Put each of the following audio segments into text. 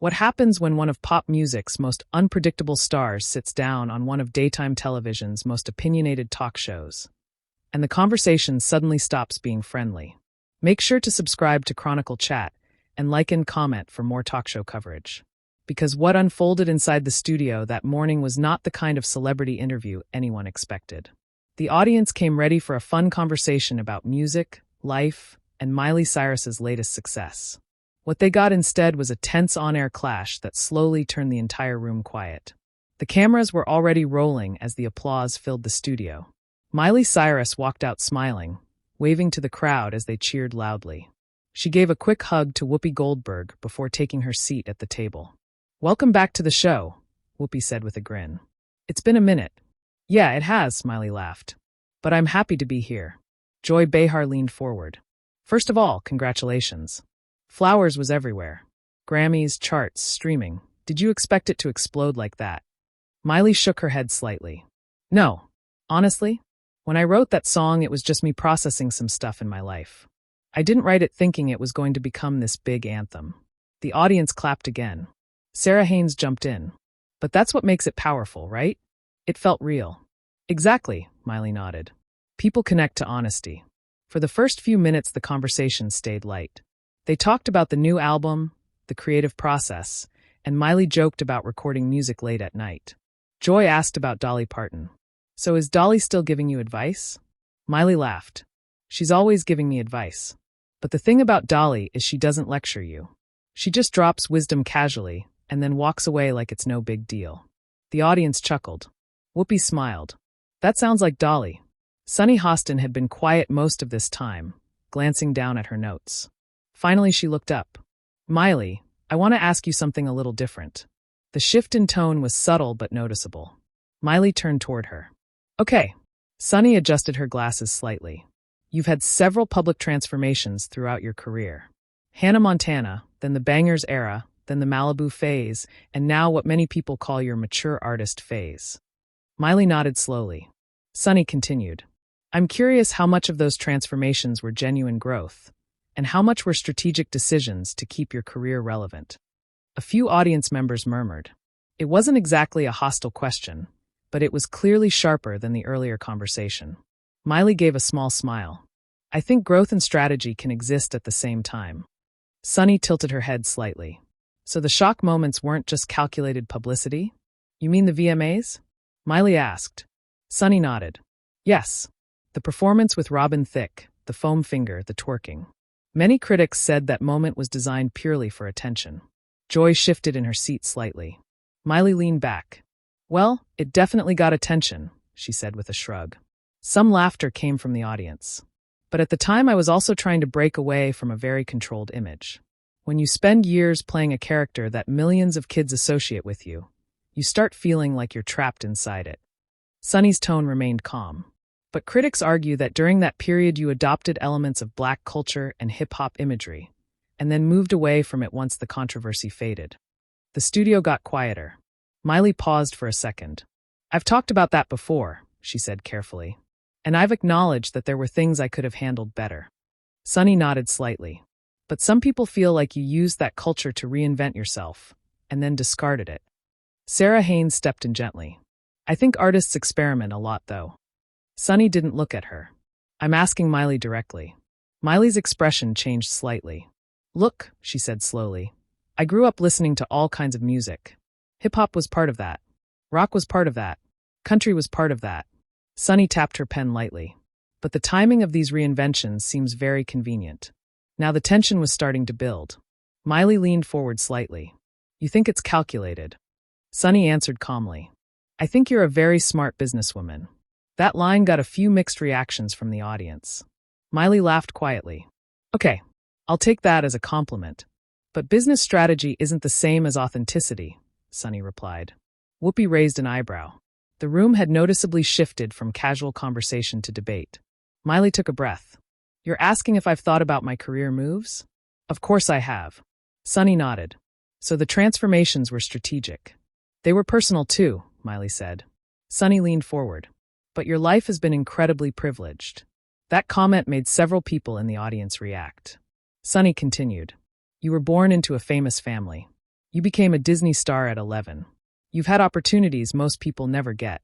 What happens when one of pop music's most unpredictable stars sits down on one of daytime television's most opinionated talk shows, and the conversation suddenly stops being friendly? Make sure to subscribe to Chronicle Chat and like and comment for more talk show coverage. Because what unfolded inside the studio that morning was not the kind of celebrity interview anyone expected. The audience came ready for a fun conversation about music, life, and Miley Cyrus's latest success. What they got instead was a tense on-air clash that slowly turned the entire room quiet. The cameras were already rolling as the applause filled the studio. Miley Cyrus walked out smiling, waving to the crowd as they cheered loudly. She gave a quick hug to Whoopi Goldberg before taking her seat at the table. "Welcome back to the show," Whoopi said with a grin. "It's been a minute." "Yeah, it has," Miley laughed. "But I'm happy to be here." Joy Behar leaned forward. "First of all, congratulations. Flowers was everywhere. Grammys, charts, streaming. Did you expect it to explode like that?" Miley shook her head slightly. "No. Honestly, when I wrote that song, it was just me processing some stuff in my life. I didn't write it thinking it was going to become this big anthem." The audience clapped again. Sarah Haynes jumped in. "But that's what makes it powerful, right? It felt real." "Exactly," Miley nodded. "People connect to honesty." For the first few minutes, the conversation stayed light. They talked about the new album, the creative process, and Miley joked about recording music late at night. Joy asked about Dolly Parton. "So is Dolly still giving you advice?" Miley laughed. "She's always giving me advice. But the thing about Dolly is she doesn't lecture you. She just drops wisdom casually and then walks away like it's no big deal." The audience chuckled. Whoopi smiled. "That sounds like Dolly." Sunny Hostin had been quiet most of this time, glancing down at her notes. Finally, she looked up. "Miley, I want to ask you something a little different." The shift in tone was subtle but noticeable. Miley turned toward her. "Okay." Sunny adjusted her glasses slightly. "You've had several public transformations throughout your career. Hannah Montana, then the Bangers era, then the Malibu phase, and now what many people call your mature artist phase." Miley nodded slowly. Sunny continued. "I'm curious how much of those transformations were genuine growth, and how much were strategic decisions to keep your career relevant." A few audience members murmured. It wasn't exactly a hostile question, but it was clearly sharper than the earlier conversation. Miley gave a small smile. "I think growth and strategy can exist at the same time." Sunny tilted her head slightly. "So the shock moments weren't just calculated publicity? You mean the VMAs?" Miley asked. Sunny nodded. "Yes. The performance with Robin Thicke, the foam finger, the twerking. Many critics said that moment was designed purely for attention." Joy shifted in her seat slightly. Miley leaned back. "Well, it definitely got attention," she said with a shrug. Some laughter came from the audience. "But at the time I was also trying to break away from a very controlled image. When you spend years playing a character that millions of kids associate with you, you start feeling like you're trapped inside it." Sunny's tone remained calm. "But critics argue that during that period you adopted elements of Black culture and hip-hop imagery, and then moved away from it once the controversy faded." The studio got quieter. Miley paused for a second. "I've talked about that before," she said carefully. "And I've acknowledged that there were things I could have handled better." Sunny nodded slightly. "But some people feel like you used that culture to reinvent yourself, and then discarded it." Sarah Haynes stepped in gently. "I think artists experiment a lot, though." Sunny didn't look at her. "I'm asking Miley directly." Miley's expression changed slightly. "Look," she said slowly, "I grew up listening to all kinds of music. Hip-hop was part of that. Rock was part of that. Country was part of that." Sunny tapped her pen lightly. "But the timing of these reinventions seems very convenient." Now the tension was starting to build. Miley leaned forward slightly. "You think it's calculated?" Sunny answered calmly. "I think you're a very smart businesswoman." That line got a few mixed reactions from the audience. Miley laughed quietly. "Okay, I'll take that as a compliment. But business strategy isn't the same as authenticity," Sunny replied. Whoopi raised an eyebrow. The room had noticeably shifted from casual conversation to debate. Miley took a breath. "You're asking if I've thought about my career moves?" "Of course I have." Sunny nodded. "So the transformations were strategic." "They were personal too," Miley said. Sunny leaned forward. "But your life has been incredibly privileged." That comment made several people in the audience react. Sunny continued. "You were born into a famous family. You became a Disney star at 11. You've had opportunities most people never get.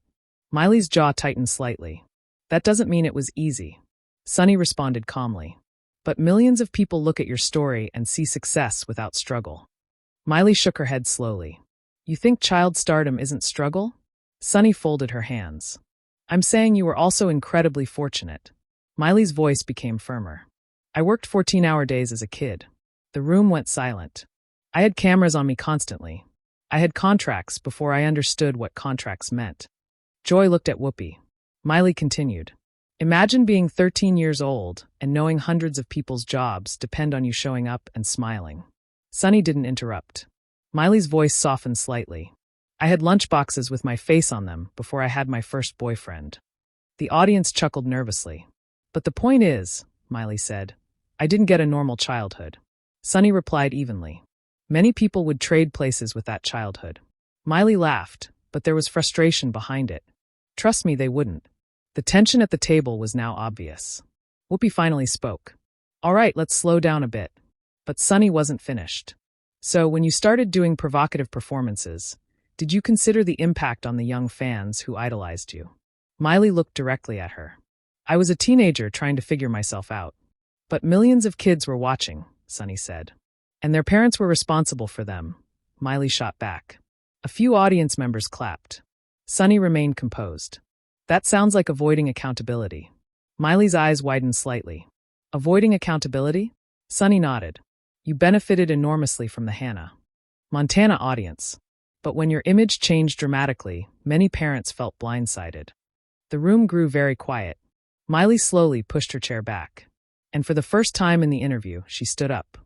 Miley's jaw tightened slightly. That doesn't mean it was easy. Sunny responded calmly. But millions of people look at your story and see success without struggle. Miley shook her head slowly. You think child stardom isn't struggle? Sunny folded her hands. I'm saying you were also incredibly fortunate. Miley's voice became firmer. I worked 14-hour days as a kid. The room went silent. I had cameras on me constantly. I had contracts before I understood what contracts meant. Joy looked at Whoopi. Miley continued. Imagine being 13 years old and knowing hundreds of people's jobs depend on you showing up and smiling. Sunny didn't interrupt. Miley's voice softened slightly. I had lunchboxes with my face on them before I had my first boyfriend. The audience chuckled nervously. But the point is, Miley said, I didn't get a normal childhood. Sunny replied evenly. Many people would trade places with that childhood. Miley laughed, but there was frustration behind it. Trust me, they wouldn't. The tension at the table was now obvious. Whoopi finally spoke. All right, let's slow down a bit. But Sunny wasn't finished. So when you started doing provocative performances, did you consider the impact on the young fans who idolized you? Miley looked directly at her. I was a teenager trying to figure myself out. But millions of kids were watching, Sunny said. And their parents were responsible for them. Miley shot back. A few audience members clapped. Sunny remained composed. That sounds like avoiding accountability. Miley's eyes widened slightly. Avoiding accountability? Sunny nodded. You benefited enormously from the Hannah Montana audience. But when your image changed dramatically, many parents felt blindsided. The room grew very quiet. Miley slowly pushed her chair back. And for the first time in the interview, she stood up.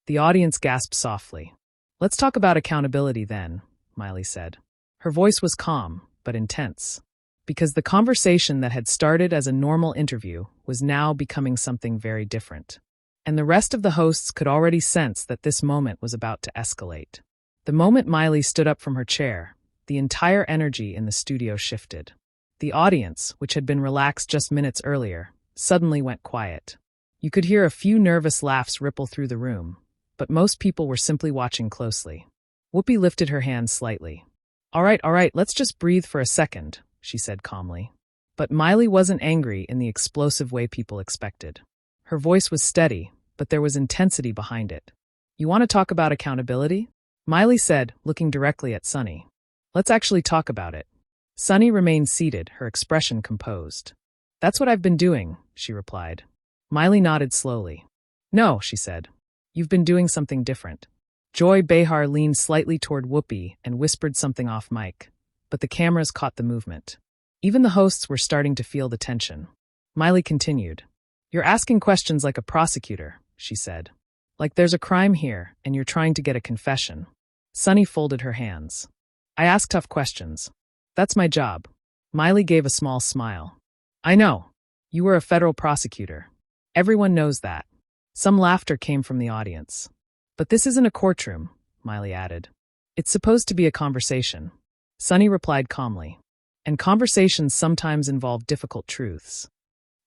The audience gasped softly. Let's talk about accountability then, Miley said. Her voice was calm, but intense. Because the conversation that had started as a normal interview was now becoming something very different. And the rest of the hosts could already sense that this moment was about to escalate. The moment Miley stood up from her chair, the entire energy in the studio shifted. The audience, which had been relaxed just minutes earlier, suddenly went quiet. You could hear a few nervous laughs ripple through the room, but most people were simply watching closely. Whoopi lifted her hand slightly. All right, let's just breathe for a second, she said calmly. But Miley wasn't angry in the explosive way people expected. Her voice was steady, but there was intensity behind it. You want to talk about accountability? Miley said, looking directly at Sunny. Let's actually talk about it. Sunny remained seated, her expression composed. That's what I've been doing, she replied. Miley nodded slowly. No, she said. You've been doing something different. Joy Behar leaned slightly toward Whoopi and whispered something off mic, but the cameras caught the movement. Even the hosts were starting to feel the tension. Miley continued. You're asking questions like a prosecutor, she said. Like there's a crime here, and you're trying to get a confession. Sunny folded her hands. I ask tough questions. That's my job. Miley gave a small smile. I know. You were a federal prosecutor. Everyone knows that. Some laughter came from the audience. But this isn't a courtroom, Miley added. It's supposed to be a conversation. Sunny replied calmly. And conversations sometimes involve difficult truths.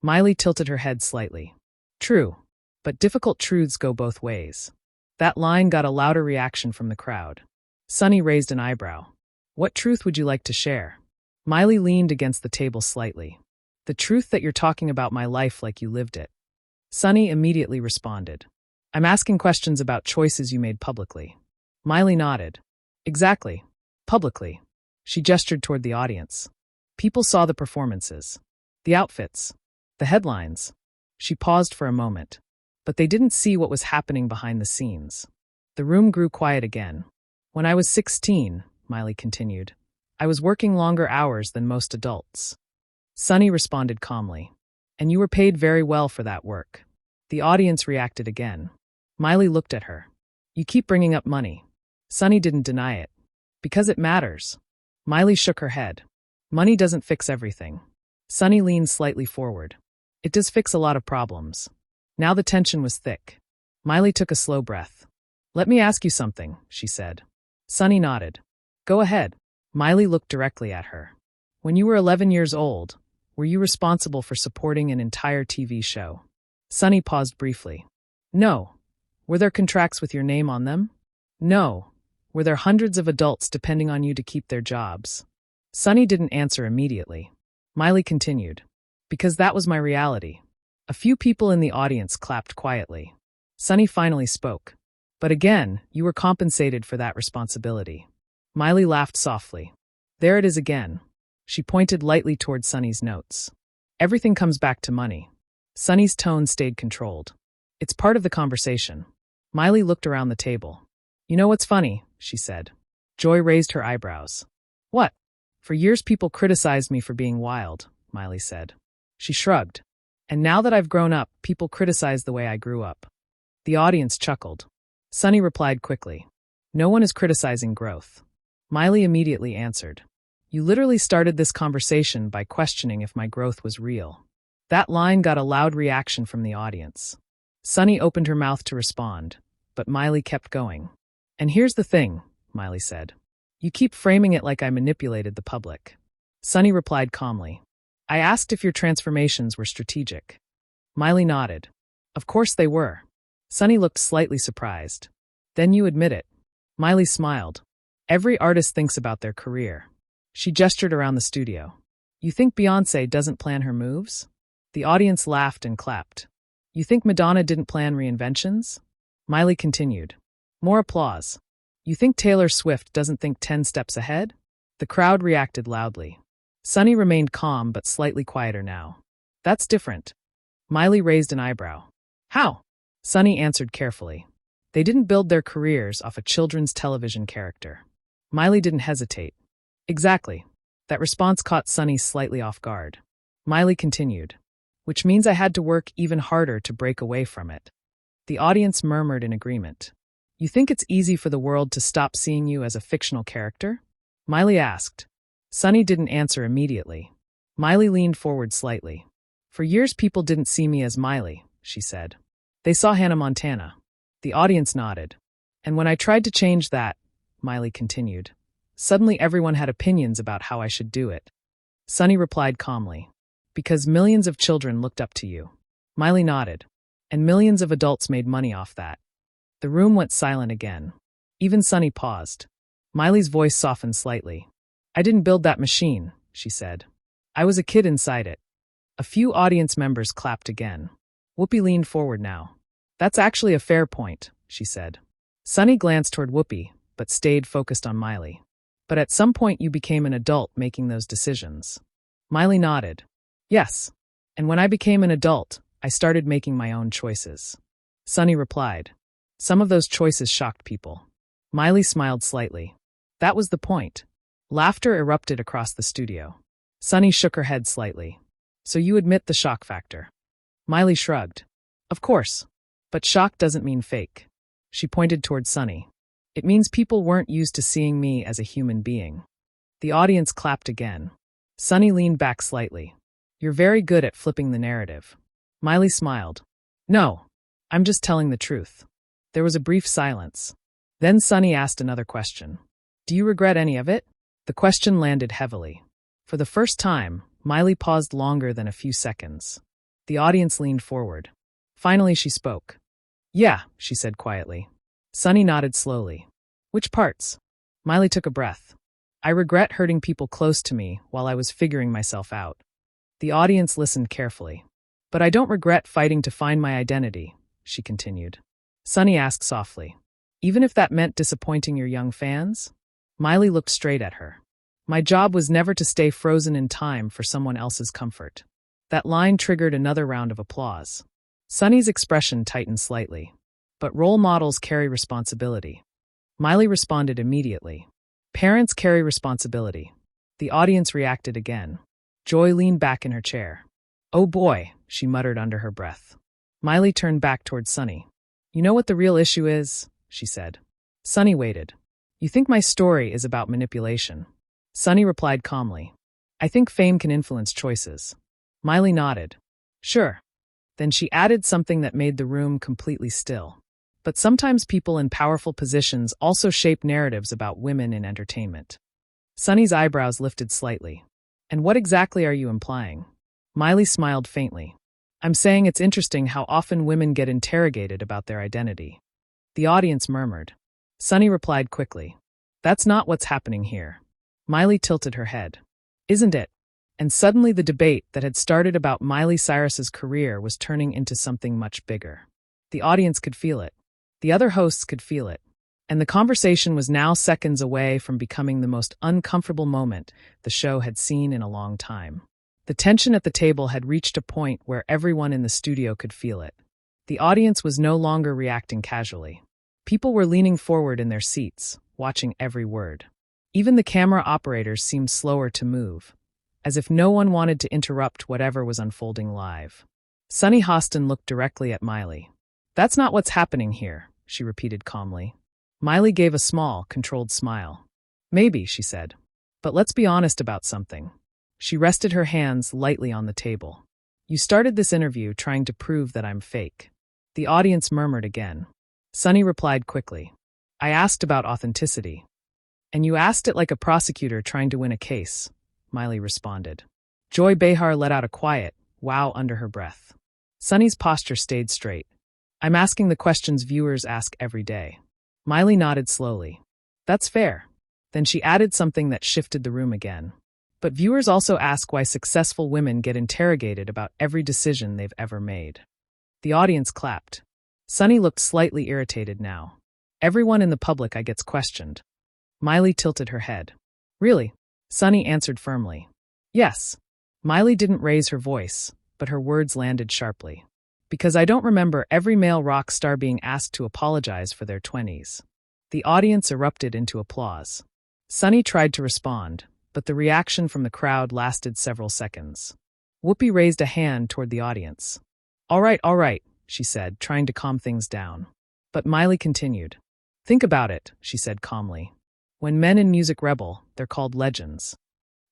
Miley tilted her head slightly. True, but difficult truths go both ways. That line got a louder reaction from the crowd. Sunny raised an eyebrow. What truth would you like to share? Miley leaned against the table slightly. The truth that you're talking about my life like you lived it. Sunny immediately responded. I'm asking questions about choices you made publicly. Miley nodded. Exactly. Publicly. She gestured toward the audience. People saw the performances. The outfits. The headlines. She paused for a moment. But they didn't see what was happening behind the scenes. The room grew quiet again. When I was 16, Miley continued, I was working longer hours than most adults. Sunny responded calmly. And you were paid very well for that work. The audience reacted again. Miley looked at her. You keep bringing up money. Sunny didn't deny it. Because it matters. Miley shook her head. Money doesn't fix everything. Sunny leaned slightly forward. It does fix a lot of problems. Now the tension was thick. Miley took a slow breath. Let me ask you something, she said. Sunny nodded. Go ahead. Miley looked directly at her. When you were 11 years old, were you responsible for supporting an entire TV show? Sunny paused briefly. No. Were there contracts with your name on them? No. Were there hundreds of adults depending on you to keep their jobs? Sunny didn't answer immediately. Miley continued. Because that was my reality. A few people in the audience clapped quietly. Sunny finally spoke. But again, you were compensated for that responsibility. Miley laughed softly. There it is again. She pointed lightly toward Sunny's notes. Everything comes back to money. Sunny's tone stayed controlled. It's part of the conversation. Miley looked around the table. You know what's funny? She said. Joy raised her eyebrows. What? For years people criticized me for being wild, Miley said. She shrugged. And now that I've grown up, people criticize the way I grew up. The audience chuckled. Sunny replied quickly. No one is criticizing growth. Miley immediately answered. You literally started this conversation by questioning if my growth was real. That line got a loud reaction from the audience. Sunny opened her mouth to respond, but Miley kept going. And here's the thing, Miley said. You keep framing it like I manipulated the public. Sunny replied calmly. I asked if your transformations were strategic. Miley nodded. Of course they were. Sunny looked slightly surprised. Then you admit it. Miley smiled. Every artist thinks about their career. She gestured around the studio. You think Beyoncé doesn't plan her moves? The audience laughed and clapped. You think Madonna didn't plan reinventions? Miley continued. More applause. You think Taylor Swift doesn't think 10 steps ahead? The crowd reacted loudly. Sunny remained calm but slightly quieter now. That's different. Miley raised an eyebrow. How? Sunny answered carefully. They didn't build their careers off a children's television character. Miley didn't hesitate. Exactly. That response caught Sunny slightly off guard. Miley continued. Which means I had to work even harder to break away from it. The audience murmured in agreement. You think it's easy for the world to stop seeing you as a fictional character? Miley asked. Sunny didn't answer immediately. Miley leaned forward slightly. For years people didn't see me as Miley, she said. They saw Hannah Montana. The audience nodded. And when I tried to change that, Miley continued, suddenly everyone had opinions about how I should do it. Sunny replied calmly. Because millions of children looked up to you. Miley nodded. And millions of adults made money off that. The room went silent again. Even Sunny paused. Miley's voice softened slightly. I didn't build that machine, she said. I was a kid inside it. A few audience members clapped again. Whoopi leaned forward now. That's actually a fair point, she said. Sunny glanced toward Whoopi, but stayed focused on Miley. But at some point you became an adult making those decisions. Miley nodded. Yes. And when I became an adult, I started making my own choices. Sunny replied. Some of those choices shocked people. Miley smiled slightly. That was the point. Laughter erupted across the studio. Sunny shook her head slightly. So you admit the shock factor? Miley shrugged. Of course. But shock doesn't mean fake. She pointed toward Sunny. It means people weren't used to seeing me as a human being. The audience clapped again. Sunny leaned back slightly. You're very good at flipping the narrative. Miley smiled. No, I'm just telling the truth. There was a brief silence. Then Sunny asked another question. Do you regret any of it? The question landed heavily. For the first time, Miley paused longer than a few seconds. The audience leaned forward. Finally she spoke. Yeah, she said quietly. Sunny nodded slowly. Which parts? Miley took a breath. I regret hurting people close to me while I was figuring myself out. The audience listened carefully. But I don't regret fighting to find my identity, she continued. Sunny asked softly. Even if that meant disappointing your young fans? Miley looked straight at her. My job was never to stay frozen in time for someone else's comfort. That line triggered another round of applause. Sunny's expression tightened slightly. But role models carry responsibility. Miley responded immediately. Parents carry responsibility. The audience reacted again. Joy leaned back in her chair. Oh boy, she muttered under her breath. Miley turned back toward Sunny. You know what the real issue is? She said. Sunny waited. You think my story is about manipulation? Sunny replied calmly. I think fame can influence choices. Miley nodded. Sure. Then she added something that made the room completely still. But sometimes people in powerful positions also shape narratives about women in entertainment. Sunny's eyebrows lifted slightly. And what exactly are you implying? Miley smiled faintly. I'm saying it's interesting how often women get interrogated about their identity. The audience murmured. Sunny replied quickly. That's not what's happening here. Miley tilted her head. Isn't it? And suddenly the debate that had started about Miley Cyrus's career was turning into something much bigger. The audience could feel it. The other hosts could feel it. And the conversation was now seconds away from becoming the most uncomfortable moment the show had seen in a long time. The tension at the table had reached a point where everyone in the studio could feel it. The audience was no longer reacting casually. People were leaning forward in their seats, watching every word. Even the camera operators seemed slower to move, as if no one wanted to interrupt whatever was unfolding live. Sunny Hostin looked directly at Miley. That's not what's happening here, she repeated calmly. Miley gave a small, controlled smile. Maybe, she said. But let's be honest about something. She rested her hands lightly on the table. You started this interview trying to prove that I'm fake. The audience murmured again. Sunny replied quickly. I asked about authenticity. And you asked it like a prosecutor trying to win a case, Miley responded. Joy Behar let out a quiet, wow under her breath. Sunny's posture stayed straight. I'm asking the questions viewers ask every day. Miley nodded slowly. That's fair. Then she added something that shifted the room again. But viewers also ask why successful women get interrogated about every decision they've ever made. The audience clapped. Sunny looked slightly irritated now. Everyone in the public gets questioned. Miley tilted her head. Really? Sunny answered firmly. Yes. Miley didn't raise her voice, but her words landed sharply. Because I don't remember every male rock star being asked to apologize for their 20s. The audience erupted into applause. Sunny tried to respond, but the reaction from the crowd lasted several seconds. Whoopi raised a hand toward the audience. All right, she said, trying to calm things down. But Miley continued. Think about it, she said calmly. When men in music rebel, they're called legends.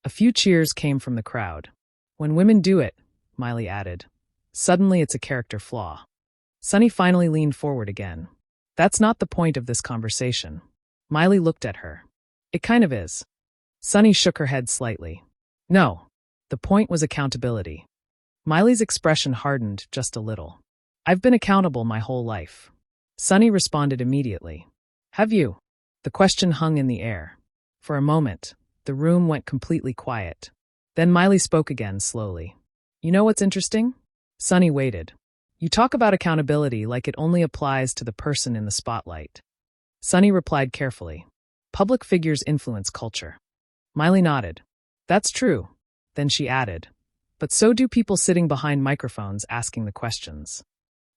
A few cheers came from the crowd. When women do it, Miley added, suddenly it's a character flaw. Sunny finally leaned forward again. That's not the point of this conversation. Miley looked at her. It kind of is. Sunny shook her head slightly. No, the point was accountability. Miley's expression hardened just a little. I've been accountable my whole life. Sunny responded immediately. Have you? The question hung in the air. For a moment, the room went completely quiet. Then Miley spoke again slowly. You know what's interesting? Sunny waited. You talk about accountability like it only applies to the person in the spotlight. Sunny replied carefully. Public figures influence culture. Miley nodded. That's true. Then she added. But so do people sitting behind microphones asking the questions.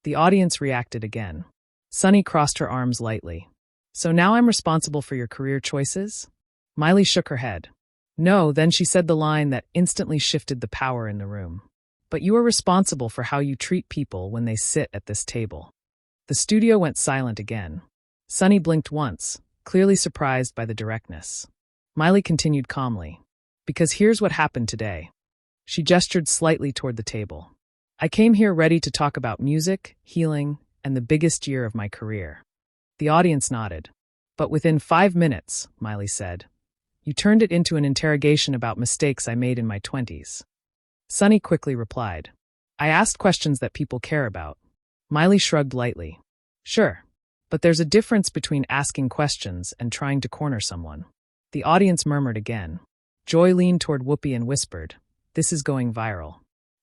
The audience reacted again. Sunny crossed her arms lightly. So now I'm responsible for your career choices? Miley shook her head. No, then she said the line that instantly shifted the power in the room. But you are responsible for how you treat people when they sit at this table. The studio went silent again. Sunny blinked once, clearly surprised by the directness. Miley continued calmly. Because here's what happened today. She gestured slightly toward the table. I came here ready to talk about music, healing, and the biggest year of my career. The audience nodded. But within 5 minutes, Miley said, you turned it into an interrogation about mistakes I made in my 20s. Sunny quickly replied. I asked questions that people care about. Miley shrugged lightly. Sure, but there's a difference between asking questions and trying to corner someone. The audience murmured again. Joy leaned toward Whoopi and whispered, this is going viral.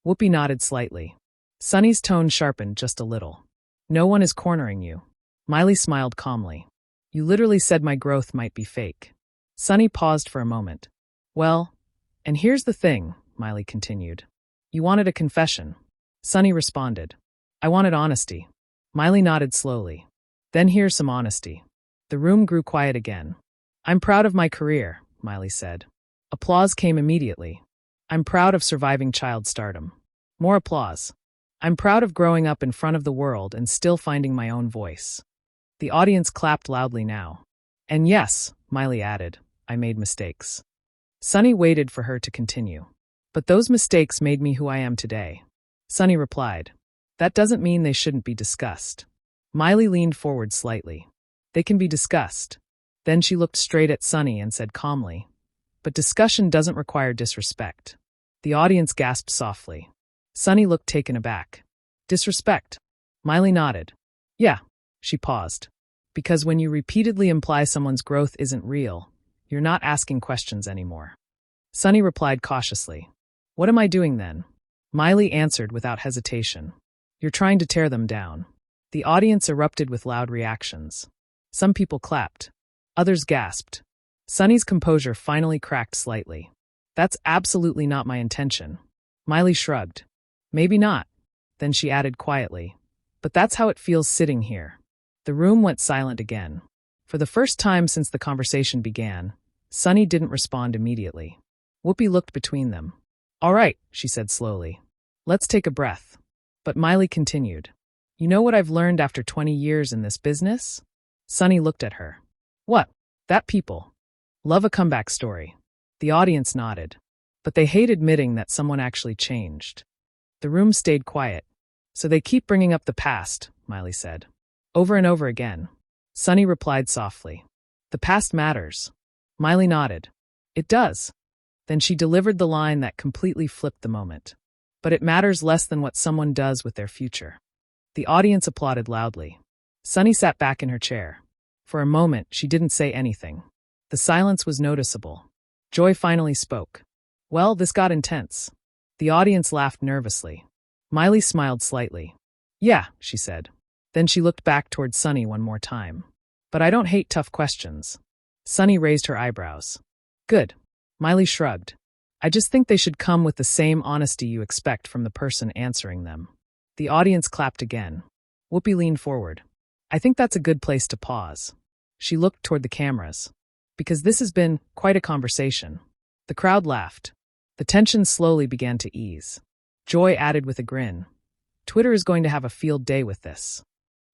Whoopi nodded slightly. Sunny's tone sharpened just a little. No one is cornering you. Miley smiled calmly. You literally said my growth might be fake. Sunny paused for a moment. Well, and here's the thing, Miley continued. You wanted a confession. Sunny responded. I wanted honesty. Miley nodded slowly. Then here's some honesty. The room grew quiet again. I'm proud of my career, Miley said. Applause came immediately. I'm proud of surviving child stardom. More applause. I'm proud of growing up in front of the world and still finding my own voice. The audience clapped loudly now. And yes, Miley added, I made mistakes. Sunny waited for her to continue. But those mistakes made me who I am today. Sunny replied. That doesn't mean they shouldn't be discussed. Miley leaned forward slightly. They can be discussed. Then she looked straight at Sunny and said calmly, but discussion doesn't require disrespect. The audience gasped softly. Sunny looked taken aback. Disrespect? Miley nodded. Yeah. She paused. Because when you repeatedly imply someone's growth isn't real, you're not asking questions anymore. Sunny replied cautiously. What am I doing then? Miley answered without hesitation. You're trying to tear them down. The audience erupted with loud reactions. Some people clapped. Others gasped. Sunny's composure finally cracked slightly. That's absolutely not my intention. Miley shrugged. Maybe not. Then she added quietly. But that's how it feels sitting here. The room went silent again. For the first time since the conversation began, Sunny didn't respond immediately. Whoopi looked between them. All right, she said slowly. Let's take a breath. But Miley continued. You know what I've learned after 20 years in this business? Sunny looked at her. What? That people love a comeback story. The audience nodded. But they hate admitting that someone actually changed. The room stayed quiet. So they keep bringing up the past, Miley said. Over and over again. Sunny replied softly. The past matters. Miley nodded. It does. Then she delivered the line that completely flipped the moment. But it matters less than what someone does with their future. The audience applauded loudly. Sunny sat back in her chair. For a moment, she didn't say anything. The silence was noticeable. Joy finally spoke. Well, this got intense. The audience laughed nervously. Miley smiled slightly. Yeah, she said. Then she looked back toward Sunny one more time. But I don't hate tough questions. Sunny raised her eyebrows. Good. Miley shrugged. I just think they should come with the same honesty you expect from the person answering them. The audience clapped again. Whoopi leaned forward. I think that's a good place to pause. She looked toward the cameras. Because this has been quite a conversation. The crowd laughed. The tension slowly began to ease. Joy added with a grin. Twitter is going to have a field day with this.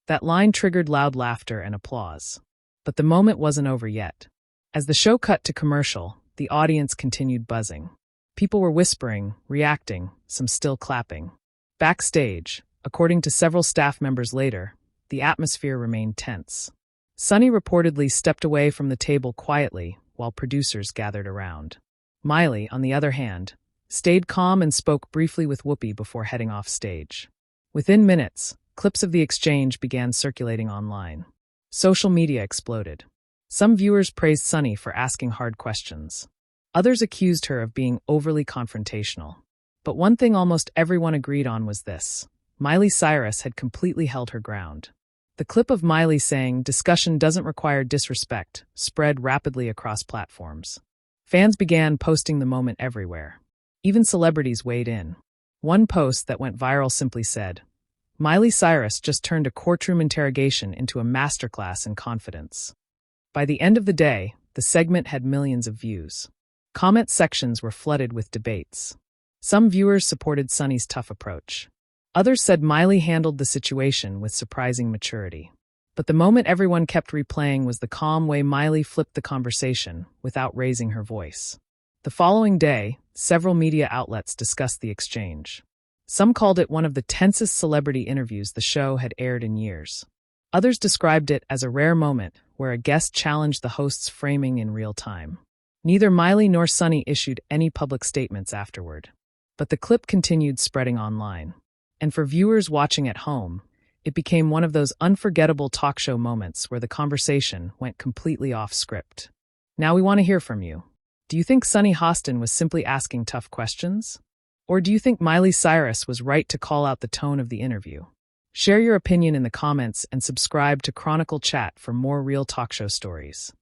That line triggered loud laughter and applause. But the moment wasn't over yet. As the show cut to commercial, the audience continued buzzing. People were whispering, reacting, some still clapping. Backstage, according to several staff members later, the atmosphere remained tense. Sunny reportedly stepped away from the table quietly while producers gathered around. Miley, on the other hand, stayed calm and spoke briefly with Whoopi before heading off stage. Within minutes, clips of the exchange began circulating online. Social media exploded. Some viewers praised Sunny for asking hard questions. Others accused her of being overly confrontational. But one thing almost everyone agreed on was this. Miley Cyrus had completely held her ground. The clip of Miley saying, "Discussion doesn't require disrespect," spread rapidly across platforms. Fans began posting the moment everywhere. Even celebrities weighed in. One post that went viral simply said, Miley Cyrus just turned a courtroom interrogation into a masterclass in confidence. By the end of the day, the segment had millions of views. Comment sections were flooded with debates. Some viewers supported Sunny's tough approach. Others said Miley handled the situation with surprising maturity. But the moment everyone kept replaying was the calm way Miley flipped the conversation without raising her voice. The following day, several media outlets discussed the exchange. Some called it one of the tensest celebrity interviews the show had aired in years. Others described it as a rare moment where a guest challenged the host's framing in real time. Neither Miley nor Sunny issued any public statements afterward. But the clip continued spreading online. And for viewers watching at home, it became one of those unforgettable talk show moments where the conversation went completely off script. Now we want to hear from you. Do you think Sunny Hostin was simply asking tough questions? Or do you think Miley Cyrus was right to call out the tone of the interview? Share your opinion in the comments and subscribe to Chronicle Chat for more real talk show stories.